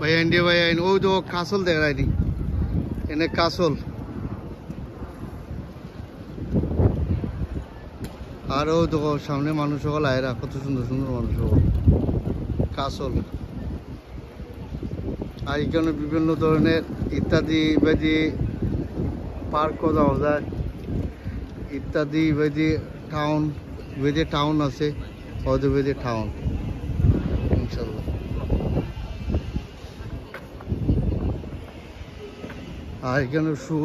ভাই ইন্ডিয়া ভাই আইন ওই তো কাসল দেখায়নি এনে কাসল আর ওই তো সামনে মানুষ সকল আয়রা কত সুন্দর সুন্দর মানুষ সকল কাসল আর এখানে বিভিন্ন ধরনের ইত্যাদি ইত্যাদি পার্কও যাওয়া যায় ইত্যাদি ইত্যাদি টাউন বেদে টাউন আছে ওদের বেদে টাউন ইনশাল্লাহ আর এখানে শু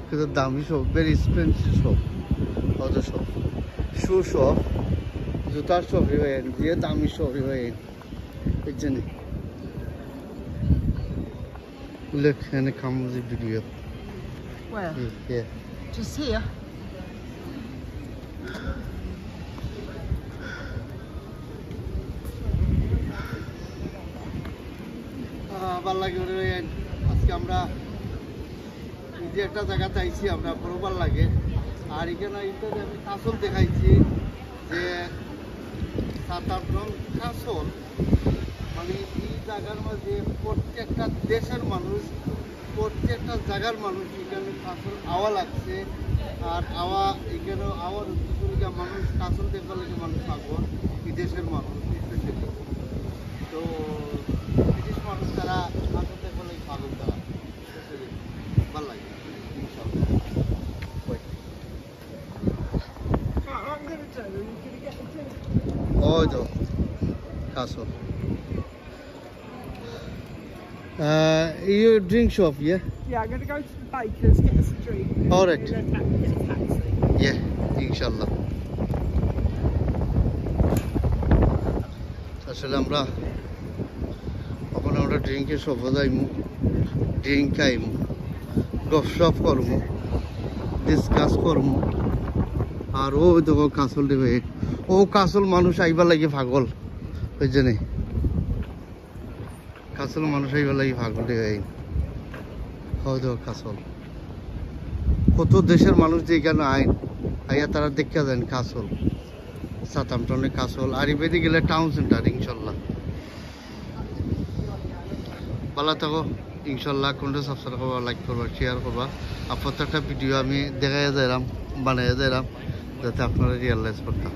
কিন্তু দামি সব ভেরি এক্সপেন্সিভ সব ওদের সব শু সব জুতার সব রিওয়েন দিয়ে দামি সব রিওয়েন এই জন্য look and it comes with video Where? Yeah. Just here? ভাল লাগে আজকে আমরা যে একটা জায়গাতে আইছি আমরা বড় ভাল লাগে আর এখানে আমি কাসল দেখাইছি যে 7-8 রং কাসল মানে এই জায়গার মাঝে প্রত্যেকটা দেশের মানুষ প্রত্যেকটা জায়গার মানুষ এখানে কাসল আওয়া লাগছে আর আওয়া এখানে আওয়ার উদ্দেশ্য মানুষ কাসল দেখার লাগে মানুষ পাগল বিদেশের মানুষ স্পেশালি তো ব্রিটিশ মানুষ তারা কাসল দেখার লাগে পাগল তারা স্পেশালি ভালো লাগে ওই তো castle you drink shop, yeah? Yeah, I'm going to go to the baker's, get us a drink. All right. And then get a taxi. Yeah, inshallah. আসলে আমরা ওখানে আমরা ড্রিঙ্কের শপে যাইমু ড্রিঙ্ক খাইমু গপসপ করমু ডিসকাস করমু আর ও দেখো কাসল দেবে ও কাসল মানুষ আইবার লাগে পাগল ওই জন্যে কাসল মানুষ আইবার লাগে পাগল দেবে দেখো কাসল কত দেশের মানুষ যে এখানে আইয়া তারা দেখা যান কাসল সাতামটনে কাসল আর ইবেদি গেলে টাউন সেন্টার ইনশাল্লাহ ভালো থাকো ইনশাল্লাহ কোনটা সাবস্ক্রাইব করবা লাইক করবা শেয়ার করবা আর প্রত্যেকটা ভিডিও আমি দেখাইয়া যাইলাম বানাইয়া যাইলাম যাতে আপনারা রিয়েলাইজ করতাম